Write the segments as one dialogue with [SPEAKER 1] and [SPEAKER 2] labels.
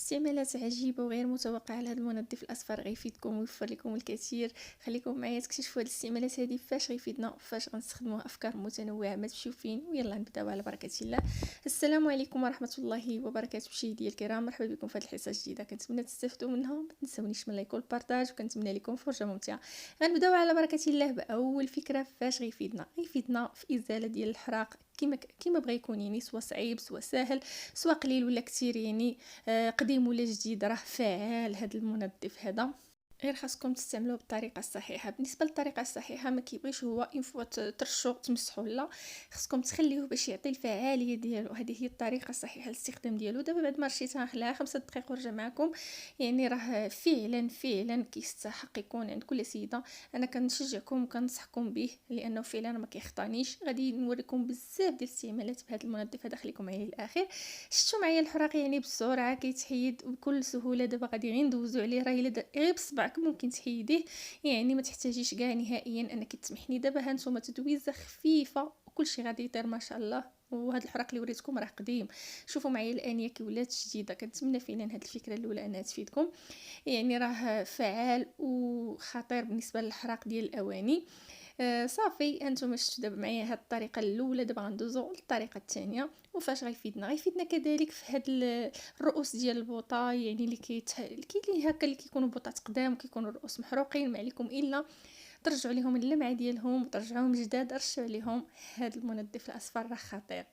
[SPEAKER 1] استعمالات عجيبة وغير متوقعة لهذا المنظف الأصفر غيفيدكم ويوفر لكم الكثير. خليكم معايا تكتشفوا هاد الاستعمالات هذه فاش غيفيدنا وفاش غنستخدموها. أفكار متنوعة، ما تمشيو فين. ويلا نبداو على بركة الله. السلام عليكم ورحمة الله وبركاته مشاهدينا الكرام، مرحبا بكم في هذه الحصة الجديدة. كنتمنى تستافدوا منها، ما تنسونيش من لايك والبارطاج، وكنتمنى لكم فرجة ممتعة. غنبداو على بركة الله بأول فكرة. فاش غيفيدنا في إزالة ديال الحراق كيما بغى يكون، يعني سواء صعيب سواء سهل سواء قليل ولا كتير، يعني قديم ولا جديد، راه فعال هذا المنظف هذا. غير خاصكم تستعملوه بالطريقه الصحيحه. بالنسبه للطريقه الصحيحه ما كيبغيش هو فوا ترشوا تمسحوا، لا، خاصكم تخليوه باش يعطي الفعاليه ديالو. هذه هي الطريقه الصحيحه للاستخدام ديالو. دابا بعد ما رشيتها نخليها 5 دقائق ورجع معكم. يعني راه فعلا كيستحق يكون عند كل سيده. انا كنشجعكم وكنصحكم به لانه فعلا ما كيخطانيش. غادي نوريكم بزاف ديال الاستعمالات بهذا المنظف هذا، خليكم معايا للاخر. شفتوا معايا الحراق يعني بسرعه كيتحيد بكل سهوله. دابا غادي غير ندوزو عليه، راه الا غير بصبعك ممكن تحيديه، يعني ما تحتاجيش كاع نهائيا انك تسمحني. دابا هانتوما تدويزه خفيفه وكلشي غادي يطير ما شاء الله. وهذا الحراق اللي وريتكم راه قديم. شوفوا معايا الانيه كي ولات جديده. كنتمنى فعلا هذه الفكره الاولى انها تفيدكم. يعني راه فعال وخطير بالنسبه للحراق ديال الاواني. صافي هانتوما شفتوا دابا معايا هاد الطريقه الاولى. دابا غندوزو للطريقه الثانيه. وفاش غيفيدنا كذلك في هاد الرؤوس ديال البوطه، يعني اللي كاين هكا اللي كيكونوا بوطات قدام وكيكونوا الرؤوس محروقين، ما عليكم الا ترجعوا لهم اللمعه ديالهم وترجعوهم جداد، رشوا عليهم هاد المنظف الاصفر. راه خطير،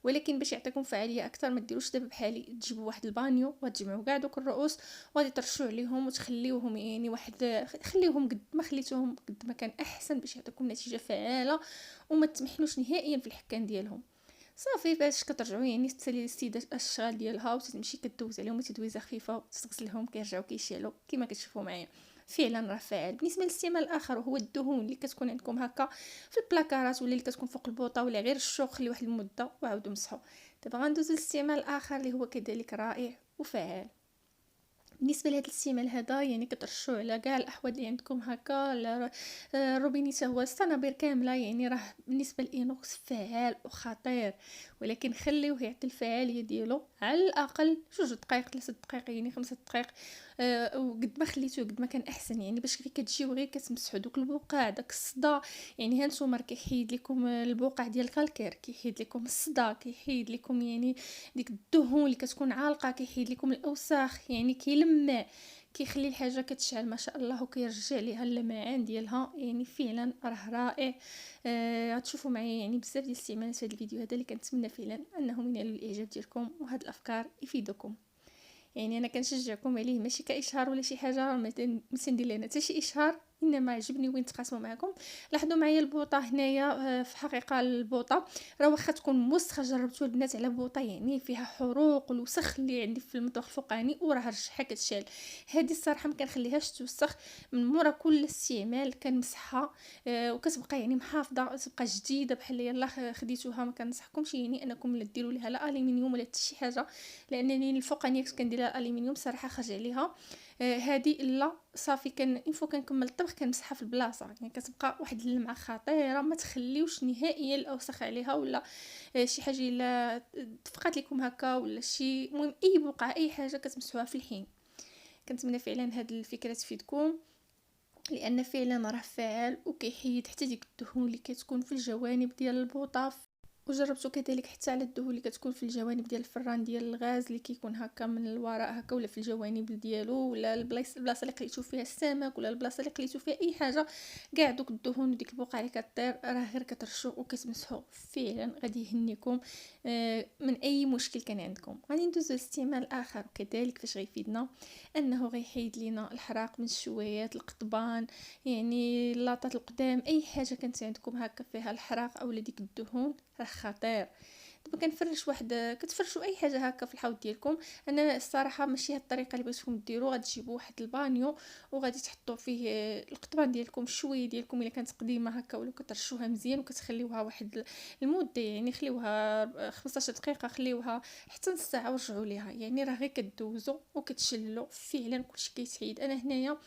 [SPEAKER 1] ولكن باش يعطيكم فعاليه اكثر ما ديروش دابا بحالي تجيبوا واحد البانيو وتجمعوا كاع دوك الرؤوس وغادي ترشوا عليهم وتخليوهم، يعني واحد خليوهم قد ما خليتوهم قد ما كان احسن باش يعطيكم نتيجه فعاله وما تمحلوش نهائيا في الحكان ديالهم. صافي باش كترجعوا يعني تسالي السيده الشغال ديالها وتمشي كدوز عليهم تدويزه خفيفه وتغسلهم، كيرجعوا كيشعلوا كما كتشوفوا معايا. فعلا راه فاعل. بالنسبه للاستعمال الاخر وهو الدهون اللي كتكون عندكم هكا في البلاكارات ولا اللي كتكون فوق البوطه ولا غير الشوك، خلي واحد المده وعاودوا مسحوا. دابا غندوزو للاستعمال الاخر اللي هو كذلك رائع وفعال. بالنسبه لهذا الاستعمال هذا يعني كترشوا على كاع الاحواض اللي عندكم هكا، على الروبينيت هو الصنابير كامله. يعني راه بالنسبه للإينوكس فعال وخطير، ولكن خليوه يعطي الفعاليه ديالو على الاقل 2 دقائق 3 دقائق يعني 5 دقائق. وقد ما خليتوه قد ما كان احسن، يعني باش كتجيو غير كتمسحوا دوك البقع داك الصدى. يعني هانتوما كيحيد لكم البقع ديال الكالكير، كيحيد لكم الصدى، كيحيد لكم يعني ديك الدهون اللي كتكون عالقه، كيحيد لكم الاوساخ، يعني كيلمع، كيخلي الحاجه كتشعل ما شاء الله وكيرجع ليها اللمعان ديالها. يعني فعلا راه رائع. غتشوفوا معايا يعني بزاف ديال الاستعمالات في هذا الفيديو هذا اللي كنتمنى فعلا انهم ينالوا الاعجاب ديالكم وهاد الافكار يفيدوكم. يعني انا كنشجعكم عليه ماشي كاشهار ولا شي حاجه، ما تندير لنا حتى شي اشهار، انما عجبني وين تقاسموا معكم. لاحظوا معايا البوطه هنايا. في حقيقه البوطه راه واخا تكون موسخه، جربتوا البنات على بوطه يعني فيها حروق والوسخ اللي عندي في المطبخ الفوقاني وراه رشحه كتشال. هذه الصراحه ما كنخليهاش توسخ، من مورا كل استعمال كنمسحها. وكتبقى يعني محافظه، تبقى جديده بحال يلا خديتوها. ما كنصحكمش يعني انكم لا ديروا لها لا الومنيوم ولا حتى شي حاجه، لانني الفوقانيه كنت كنديرها الومنيوم صراحه خرج عليها. هذه الا صافي كان انفو كنكمل الطبخ كنمسحها في البلاصه، يعني كتبقى واحد اللمعه خطيره. ما تخليوش نهائيا الاوسخ عليها ولا شي حاجه الا تفقات لكم هكا ولا شي. المهم اي بقعه اي حاجه كتمسحوها في الحين. كنتمنى فعلا هاد الفكره تفيدكم، لان فعلا راه فعال وكيحيد حتى ديك الدهون اللي كتكون في الجوانب ديال البوطه. وجربته كذلك حتى على الدهون اللي كتكون في الجوانب ديال الفران ديال الغاز اللي كيكون هكا من الوراء هكا، ولا في الجوانب ديالو، ولا البلاصه اللي قليتو فيها السمك، ولا البلاصه اللي قليتو فيها اي حاجه. كاع دوك الدهون وديك البقع اللي كطير راه غير كترشوا وكتمسحوا، فعلا غادي يهنيكم من اي مشكل كان عندكم. غادي ندوزو لاستعمال اخر كذلك فاش غيفيدنا، انه غيحيد لينا الحراق من الشويات القضبان، يعني اللاطات القدام، اي حاجه كانت عندكم هكا فيها الحراق او ديك الدهون راه خطير. دابا كنفرش واحد، كتفرشوا اي حاجه هكا في الحوض ديالكم. انا الصراحه ماشي هاد الطريقه اللي بغيتكم ديروا. غتجيبوا واحد البانيو وغادي تحطوا فيه القطبان ديالكم، شويه ديالكم الا كانت قديمه هكا، ولا كترشوها مزيان وكتخليوها واحد المده، يعني خليوها 15 دقيقه، خليوها حتى نص ساعه ورجعوا ليها. يعني راه غير كدوزوا وكتشللوا، فعلا كلشي كيتحيد. انا هنايا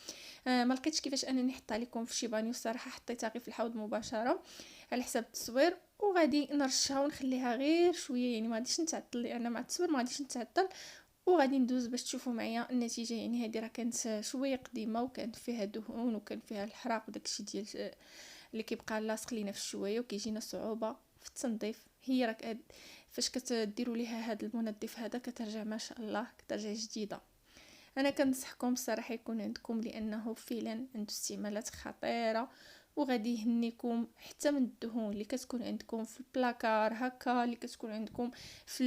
[SPEAKER 1] ما لقيتش كيفاش انني نحطها لكم في شي بانيو الصراحه، حطيتها غير في الحوض مباشره على حساب التصوير. وغادي نرشها ونخليها غير شويه، يعني ما غاديش نتعطل لان مع التصوير ما غاديش نتعطل. وغادي ندوز باش تشوفوا معايا النتيجه. يعني هذه راه كانت شويه قديمه وكانت فيها دهون وكان فيها الحراق وداكشي ديال اللي كيبقى لاصق لينا في الشوايه وكيجينا صعوبه في التنظيف. هي راك فاش كتديروا ليها هذا المنظف هذا كترجع ما شاء الله، كترجع جديده. انا كنصحكم الصراحه يكون عندكم، لانه فعلا عنده استعمالات خطيره وغادي يهنيكم حتى من الدهون اللي كتكون عندكم في البلاكار هكا، اللي كتكون عندكم في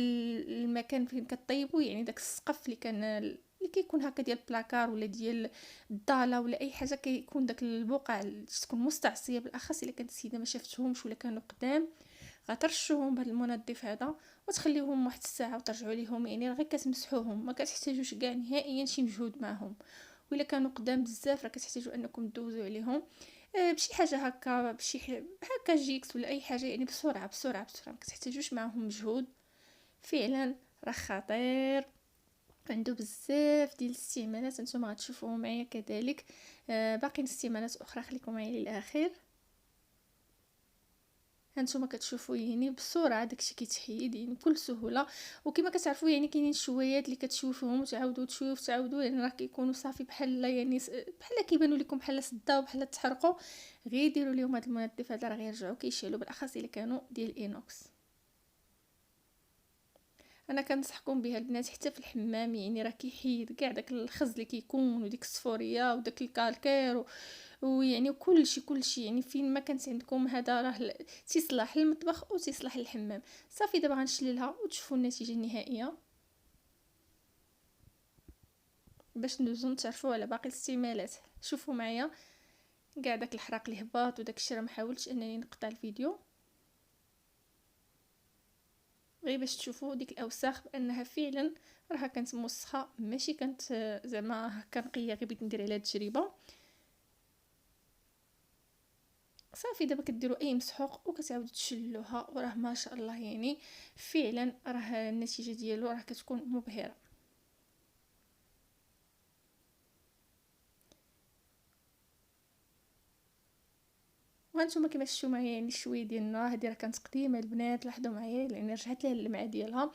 [SPEAKER 1] المكان فين كطيبوا، يعني داك السقف اللي كيكون هكا ديال البلاكار ولا ديال الضاله ولا اي حاجه، كيكون داك البقع اللي تكون مستعصيه، بالاخص الا كانت السيده ما شافتهمش ولا كانوا قدام، غترشوهم بهذا المنظف هذا وتخليهم واحد الساعه وترجعوا ليهم. يعني غير كتمسحوهم، ما كتحتاجوش كاع نهائيا شي مجهود معهم. وإلا كانوا قدام بزاف راه كتحتاجوا انكم دوزوا عليهم بشي حاجه هكا، هكا جيكس ولا اي حاجه، يعني بسرعه بسرعه بسرعه، ما كتحتاجوش معهم مجهود. فعلا راه خطير، عنده بزاف ديال الاستعمالات، نتوما غتشوفوه معايا كذلك. باقي استعمالات اخرى، خليكم معايا للاخر. هانتوما كتشوفوا يعني بسرعه داكشي كيتحيد يعني بكل سهوله. وكما كتعرفوا يعني كاينين شويات اللي كتشوفوهم وتعاودوا تشوف تعاودوا، يعني راه كيكونوا صافي بحال يعني بحال كيبانوا لكم بحال سدا وبحال تحرقوا. غير ديروا لهم هذا المنظف هذا راه غيرجعوا كيشعلوا، بالاخص الا كانوا ديال الاينوكس. انا كنصحكم بها البنات حتى في الحمام، يعني راه كيحيد كاع داك الخز اللي كيكون وديك الصفوريه وداك الكالكير ويعني كلشي يعني فين ما كانت عندكم هذا راه تيصلح للمطبخ وتيصلح للحمام. صافي دابا غنشللها وتشوفوا النتيجه النهائيه باش ندوزو نتعرفوا على باقي الاستعمالات. شوفوا معايا كاع داك الحراق اللي هبط وداك الشيء، راه ما حاولتش انني نقطع الفيديو غير باش تشوفوا ديك الاوساخ بانها فعلا راها كانت موسخه، ماشي كانت زعما هكا نقيه، غير بغيت ندير عليها تجربه. صافي دابا كديروا اي مسحوق وكتعاودوا تشلوها، وراه ما شاء الله يعني فعلا راه النتيجه ديالو راه كتكون مبهره. وهانتوما كما شفتوا معايا يعني شويه ديال النار، هذه راه كانت قديمه البنات، لاحظوا معايا لان رجعت لها اللمعه ديالها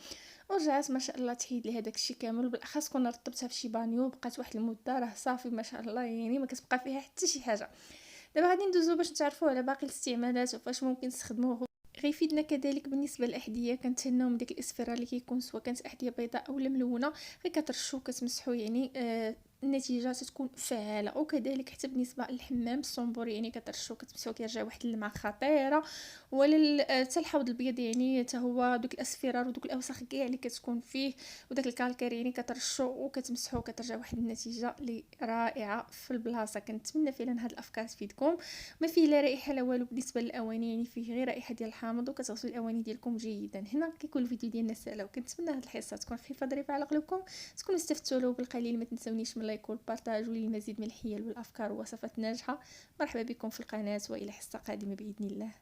[SPEAKER 1] ورجعت ما شاء الله تحيد لها داكشي كامل. بالاخص كنا رطبتها في شي بانيو بقات واحد المده، راه صافي ما شاء الله يعني ما كتبقى فيها حتى شي حاجه. دابا غادي ندوزو باش نتعرفوا على باقي الاستعمالات وفاش ممكن تستخدموه. غيفيدنا كذلك بالنسبه للاحذيه، كنتهناو من ديك الاسفره اللي كيكون سواء كانت احذيه بيضاء او ملونه، غير كترشوا كتمسحوا يعني النتيجه تكون فعاله. وكذلك حتى بالنسبه للحمام الصنبور، يعني كترشوا كتمسحوا كيرجع واحد اللمعه خطيره. ولا حتى الحوض البيض يعني حتى هو دوك الاسفرار ودوك الاوساخ كاع اللي كتكون فيه وداك الكالكير، يعني كترشوا وكتمسحوا كترجع واحد النتيجه اللي رائعه في البلاصه. كنتمنى فعلا هاد الافكار تفيدكم. ما فيه لا رائحه لا والو بالنسبه للاواني، يعني فيه غير رائحه ديال الحامض، وكتغسلوا الاواني ديالكم جيدا. هنا كيكون الفيديو ديالنا سالا، وكنتمنى هاد الحصه تكون خفيفه ظريفه على قلوبكم، تكونوا استفدتوا له بالقليل. ما تنسونيش من لايك والبارطاج وللمزيد من الحيل والافكار والوصفات الناجحه. مرحبا بكم في القناه والى حصه قادمه باذن الله.